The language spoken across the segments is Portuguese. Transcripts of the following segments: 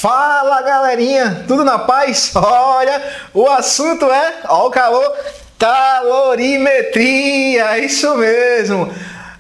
Fala galerinha, tudo na paz? Olha, o assunto é, ó o calor, calorimetria, isso mesmo.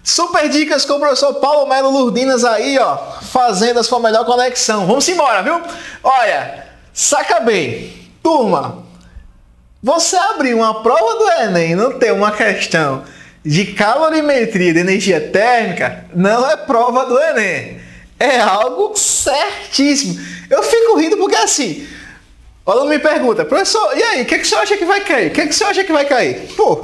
Super dicas com o professor Paulo Melo Lurdinas aí, ó, fazendo a sua melhor conexão. Vamos embora, viu? Olha, saca bem, turma, você abrir uma prova do Enem e não ter uma questão de calorimetria de energia térmica, não é prova do Enem. É algo certíssimo. Eu fico rindo porque assim, o aluno me pergunta, professor, e aí, o que você acha que vai cair? O que você acha que vai cair? Pô,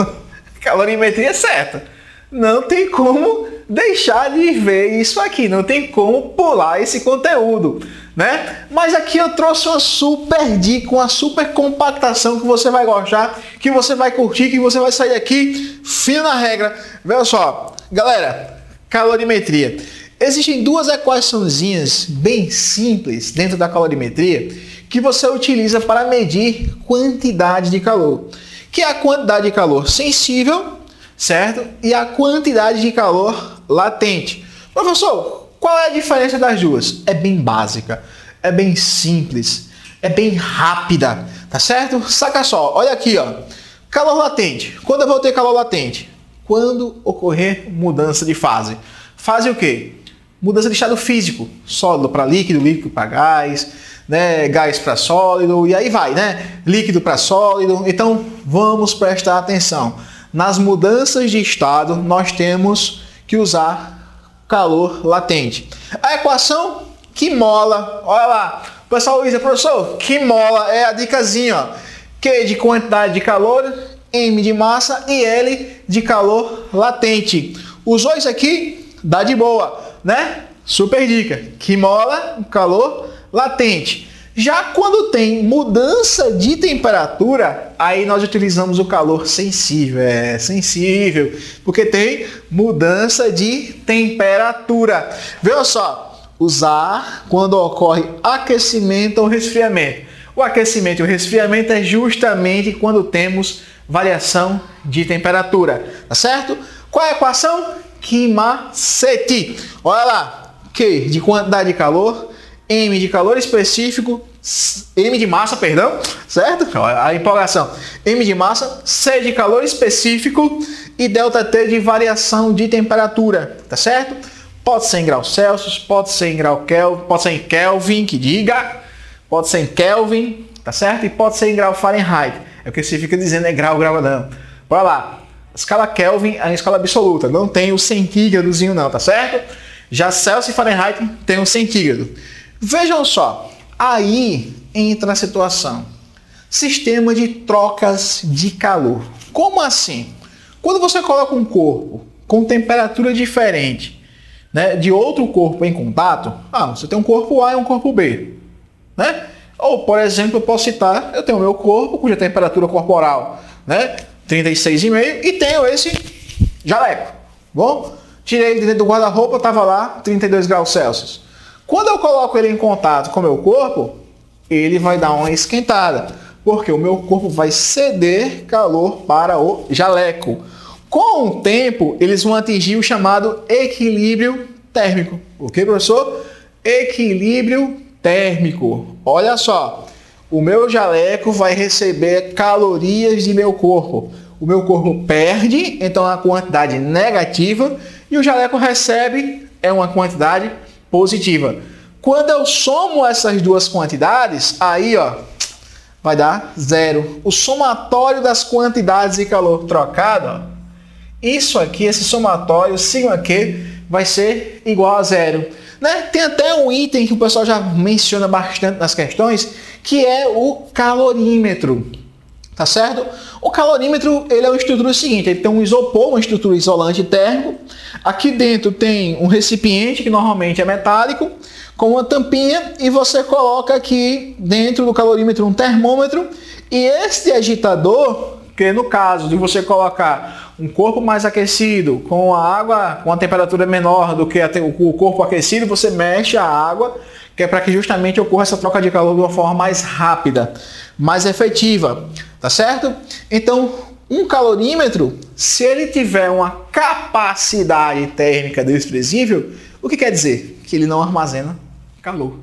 calorimetria é certa. Não tem como deixar de ver isso aqui, não tem como pular esse conteúdo, né? Mas aqui eu trouxe uma super dica, uma super compactação que você vai gostar, que você vai curtir, que você vai sair aqui fino na regra. Veja só, galera, calorimetria. Existem duas equaçõezinhas bem simples dentro da calorimetria que você utiliza para medir quantidade de calor, que é a quantidade de calor sensível, certo? E a quantidade de calor latente. Professor, qual é a diferença das duas? É bem básica, é bem simples, é bem rápida, tá certo? Saca só, olha aqui, ó. Calor latente. Quando eu vou ter calor latente? Quando ocorrer mudança de fase. Fase o quê? Mudança de estado físico, sólido para líquido, líquido para gás, né? Gás para sólido, e aí vai, né? Líquido para sólido. Então, vamos prestar atenção. Nas mudanças de estado, nós temos que usar calor latente. A equação que mola, olha lá. O pessoal diz, professor, que mola é a dicasinha, ó. Q de quantidade de calor, M de massa e L de calor latente. Usou isso aqui, dá de boa, né? Super dica. Que mola, calor latente. Já quando tem mudança de temperatura, aí nós utilizamos o calor sensível. É sensível, porque tem mudança de temperatura. Veja só, usar quando ocorre aquecimento ou resfriamento. O aquecimento e o resfriamento é justamente quando temos variação de temperatura, tá certo? Qual é a equação? Que macete! Olha lá, Q de quantidade de calor, M de calor específico, M de massa, perdão, certo? Olha a empolgação. M de massa, C de calor específico e ΔT de variação de temperatura, tá certo? Pode ser em graus Celsius, pode ser em grau Kelvin, pode ser em Kelvin, que diga, pode ser em Kelvin, tá certo? E pode ser em grau Fahrenheit. É o que você fica dizendo, é grau, não. Bora lá. Escala Kelvin é a escala absoluta, não tem o centígradozinho não, tá certo? Já Celsius e Fahrenheit tem um centígrado. Vejam só, aí entra a situação. Sistema de trocas de calor. Como assim? Quando você coloca um corpo com temperatura diferente, né, de outro corpo em contato, você tem um corpo A e um corpo B, né? Ou, por exemplo, eu posso citar, eu tenho o meu corpo cuja temperatura corporal, né, 36,5 e tenho esse jaleco. Bom, tirei ele dentro do guarda-roupa, estava lá 32 graus Celsius. Quando eu coloco ele em contato com o meu corpo, ele vai dar uma esquentada, porque o meu corpo vai ceder calor para o jaleco. Com o tempo, eles vão atingir o chamado equilíbrio térmico. O que, professor? Equilíbrio térmico. Olha só. O meu jaleco vai receber calorias de meu corpo. O meu corpo perde, então é uma quantidade negativa, e o jaleco recebe uma quantidade positiva. Quando eu somo essas duas quantidades, aí ó, vai dar zero. O somatório das quantidades de calor trocado, ó, isso aqui, esse somatório, σQ, vai ser igual a zero. Né? Tem até um item que o pessoal já menciona bastante nas questões, que é o calorímetro, tá certo? O calorímetro, ele é uma estrutura seguinte, ele tem um isopor, uma estrutura isolante térmico. Aqui dentro tem um recipiente, que normalmente é metálico, com uma tampinha, e você coloca aqui dentro do calorímetro um termômetro, e este agitador, que no caso de você colocar um corpo mais aquecido com a água com a temperatura menor do que o corpo aquecido, você mexe a água, que é para que justamente ocorra essa troca de calor de uma forma mais rápida, mais efetiva, tá certo? Então, um calorímetro, se ele tiver uma capacidade térmica desprezível, o que quer dizer? Que ele não armazena calor.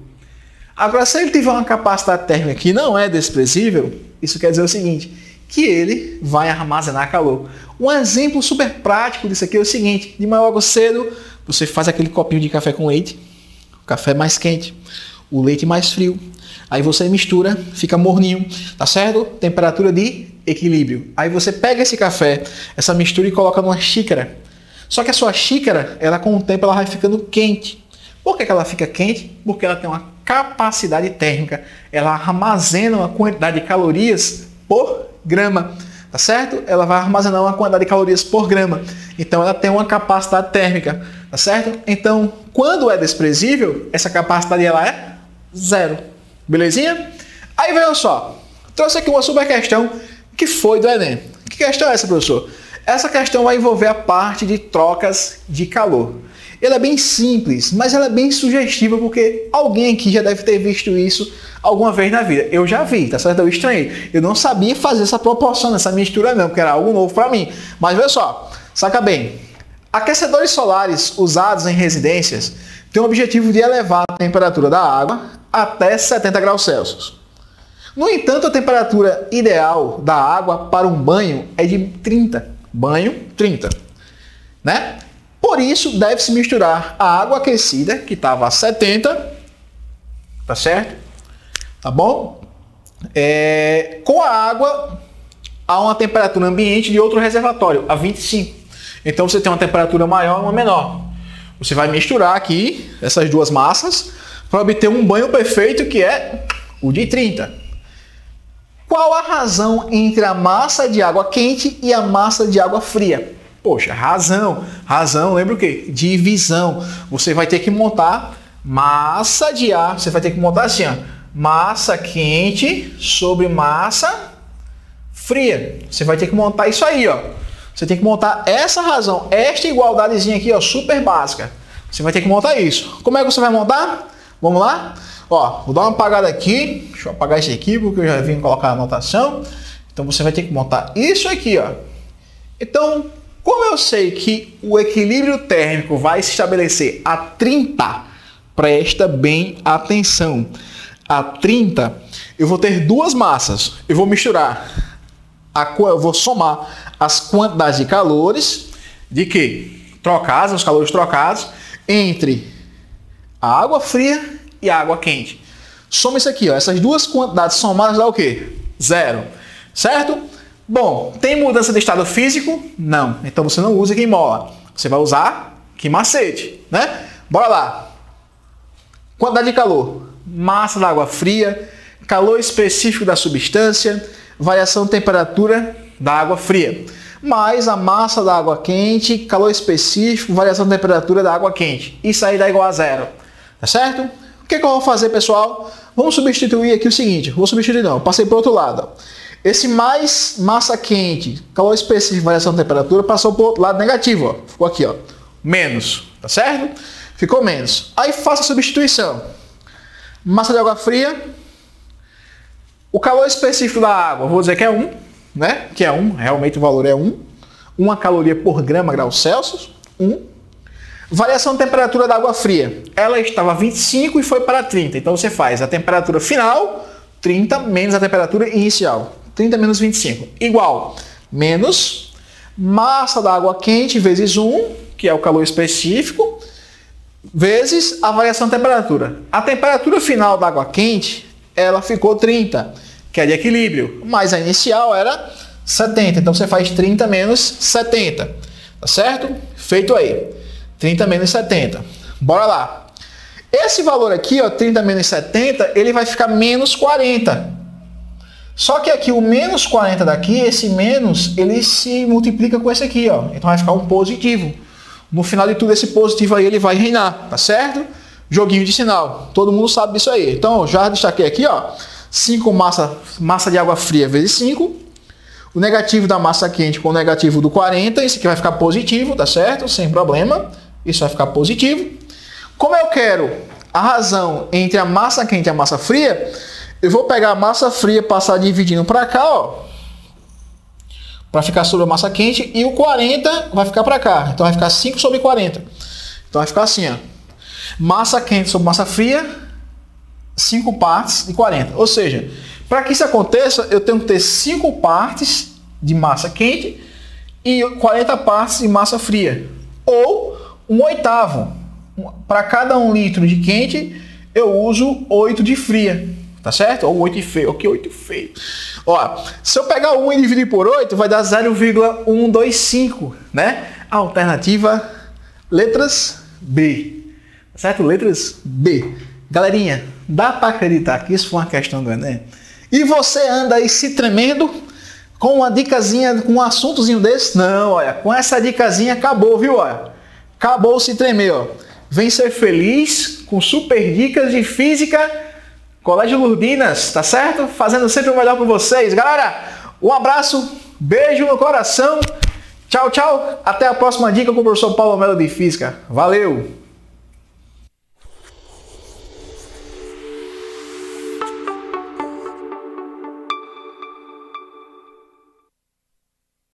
Agora, se ele tiver uma capacidade térmica que não é desprezível, isso quer dizer o seguinte, que ele vai armazenar calor. Um exemplo super prático disso aqui é o seguinte, de manhã logo cedo, você faz aquele copinho de café com leite, o café mais quente, o leite mais frio, aí você mistura, fica morninho, tá certo? Temperatura de equilíbrio. Aí você pega esse café, essa mistura e coloca numa xícara. Só que a sua xícara, ela com o tempo ela vai ficando quente. Por que ela fica quente? Porque ela tem uma capacidade térmica. Ela armazena uma quantidade de calorias por grama, tá certo? Ela vai armazenar uma quantidade de calorias por grama. Então ela tem uma capacidade térmica, tá certo? Então, quando é desprezível, essa capacidade ela é zero. Belezinha? Aí veja só, trouxe aqui uma super questão que foi do Enem. Que questão é essa, professor? Essa questão vai envolver a parte de trocas de calor. Ela é bem simples, mas ela é bem sugestiva porque alguém aqui já deve ter visto isso alguma vez na vida. Eu já vi, tá certo? Eu estranhei. Eu não sabia fazer essa proporção, essa mistura não, porque era algo novo para mim. Mas veja só, saca bem. Aquecedores solares usados em residências têm o objetivo de elevar a temperatura da água até 70 graus Celsius. No entanto, a temperatura ideal da água para um banho é de 30. Banho, 30. Né? Por isso, deve-se misturar a água aquecida, que estava a 70, tá certo? Tá bom? Com a água a uma temperatura ambiente de outro reservatório, a 25. Então, você tem uma temperatura maior e uma menor. Você vai misturar aqui essas duas massas para obter um banho perfeito, que é o de 30. Qual a razão entre a massa de água quente e a massa de água fria? Poxa, razão. Razão, lembra o quê? Divisão. Você vai ter que montar massa de ar. Você vai ter que montar assim, ó. Massa quente sobre massa fria. Você vai ter que montar isso aí, ó. Você tem que montar essa razão. Esta igualdadezinha aqui, ó, super básica. Você vai ter que montar isso. Como é que você vai montar? Vamos lá? Ó, vou dar uma apagada aqui. Deixa eu apagar isso aqui, porque eu já vim colocar a anotação. Então, você vai ter que montar isso aqui, ó. Então, como eu sei que o equilíbrio térmico vai se estabelecer a 30, presta bem atenção. A 30, eu vou ter duas massas. Eu vou misturar, eu vou somar as quantidades de calores, de que? Trocados, os calores trocados, entre a água fria e a água quente. Soma isso aqui, ó. Essas duas quantidades somadas dá o quê? Zero. Certo? Bom, tem mudança de estado físico? Não. Então você não usa queimola. Você vai usar que macete, né? Bora lá. Quantidade de calor. Massa da água fria, calor específico da substância, variação de temperatura da água fria. Mais a massa da água quente, calor específico, variação de temperatura da água quente. Isso aí dá igual a zero. Tá certo? O que eu vou fazer, pessoal? Vamos substituir aqui o seguinte. Vou substituir não, passei para o outro lado. Esse mais massa quente, calor específico, variação de temperatura, passou para o lado negativo. Ó. Ficou aqui, ó. Menos. Tá certo? Ficou menos. Aí faça a substituição. Massa de água fria. O calor específico da água, vou dizer que é 1. Né? Que é 1. Realmente o valor é 1. 1 caloria por grama graus Celsius. 1. Variação de temperatura da água fria. Ela estava 25 e foi para 30. Então você faz a temperatura final, 30, menos a temperatura inicial. 30 menos 25. Igual. Menos massa da água quente vezes 1, que é o calor específico, vezes a variação de temperatura. A temperatura final da água quente, ela ficou 30, que é de equilíbrio. Mas a inicial era 70. Então você faz 30 menos 70. Tá certo? Feito aí. 30 menos 70. Bora lá. Esse valor aqui, ó, 30 menos 70, ele vai ficar menos 40. Só que aqui o menos 40 daqui, esse menos, ele se multiplica com esse aqui, ó. Então vai ficar um positivo. No final de tudo, esse positivo aí, ele vai reinar, tá certo? Joguinho de sinal. Todo mundo sabe disso aí. Então, já destaquei aqui, ó. 5 massa de água fria vezes 5. O negativo da massa quente com o negativo do 40. Isso aqui vai ficar positivo, tá certo? Sem problema. Isso vai ficar positivo. Como eu quero a razão entre a massa quente e a massa fria, eu vou pegar a massa fria, passar dividindo para cá, ó, para ficar sobre a massa quente, e o 40 vai ficar para cá. Então vai ficar 5 sobre 40. Então vai ficar assim, ó. Massa quente sobre massa fria, 5 partes de 40. Ou seja, para que isso aconteça, eu tenho que ter 5 partes de massa quente e 40 partes de massa fria. Ou 1/8. Para cada 1 litro de quente, eu uso 8 de fria. Tá certo? Ou 8 feio. Ok, 8 feio. Ó, se eu pegar 1 e dividir por 8, vai dar 0,125, né? Alternativa, letras B. Tá certo? Letras B. Galerinha, dá para acreditar que isso foi uma questão do Enem? E você anda aí se tremendo com uma dicasinha, com um assuntozinho desse? Não, olha, com essa dicasinha acabou, viu? Olha, acabou se tremer, ó. Vem ser feliz com super dicas de física, Colégio Lurdinas, tá certo? Fazendo sempre o melhor para vocês. Galera, um abraço, beijo no coração. Tchau, tchau. Até a próxima dica com o professor Paulo Melo de Física. Valeu!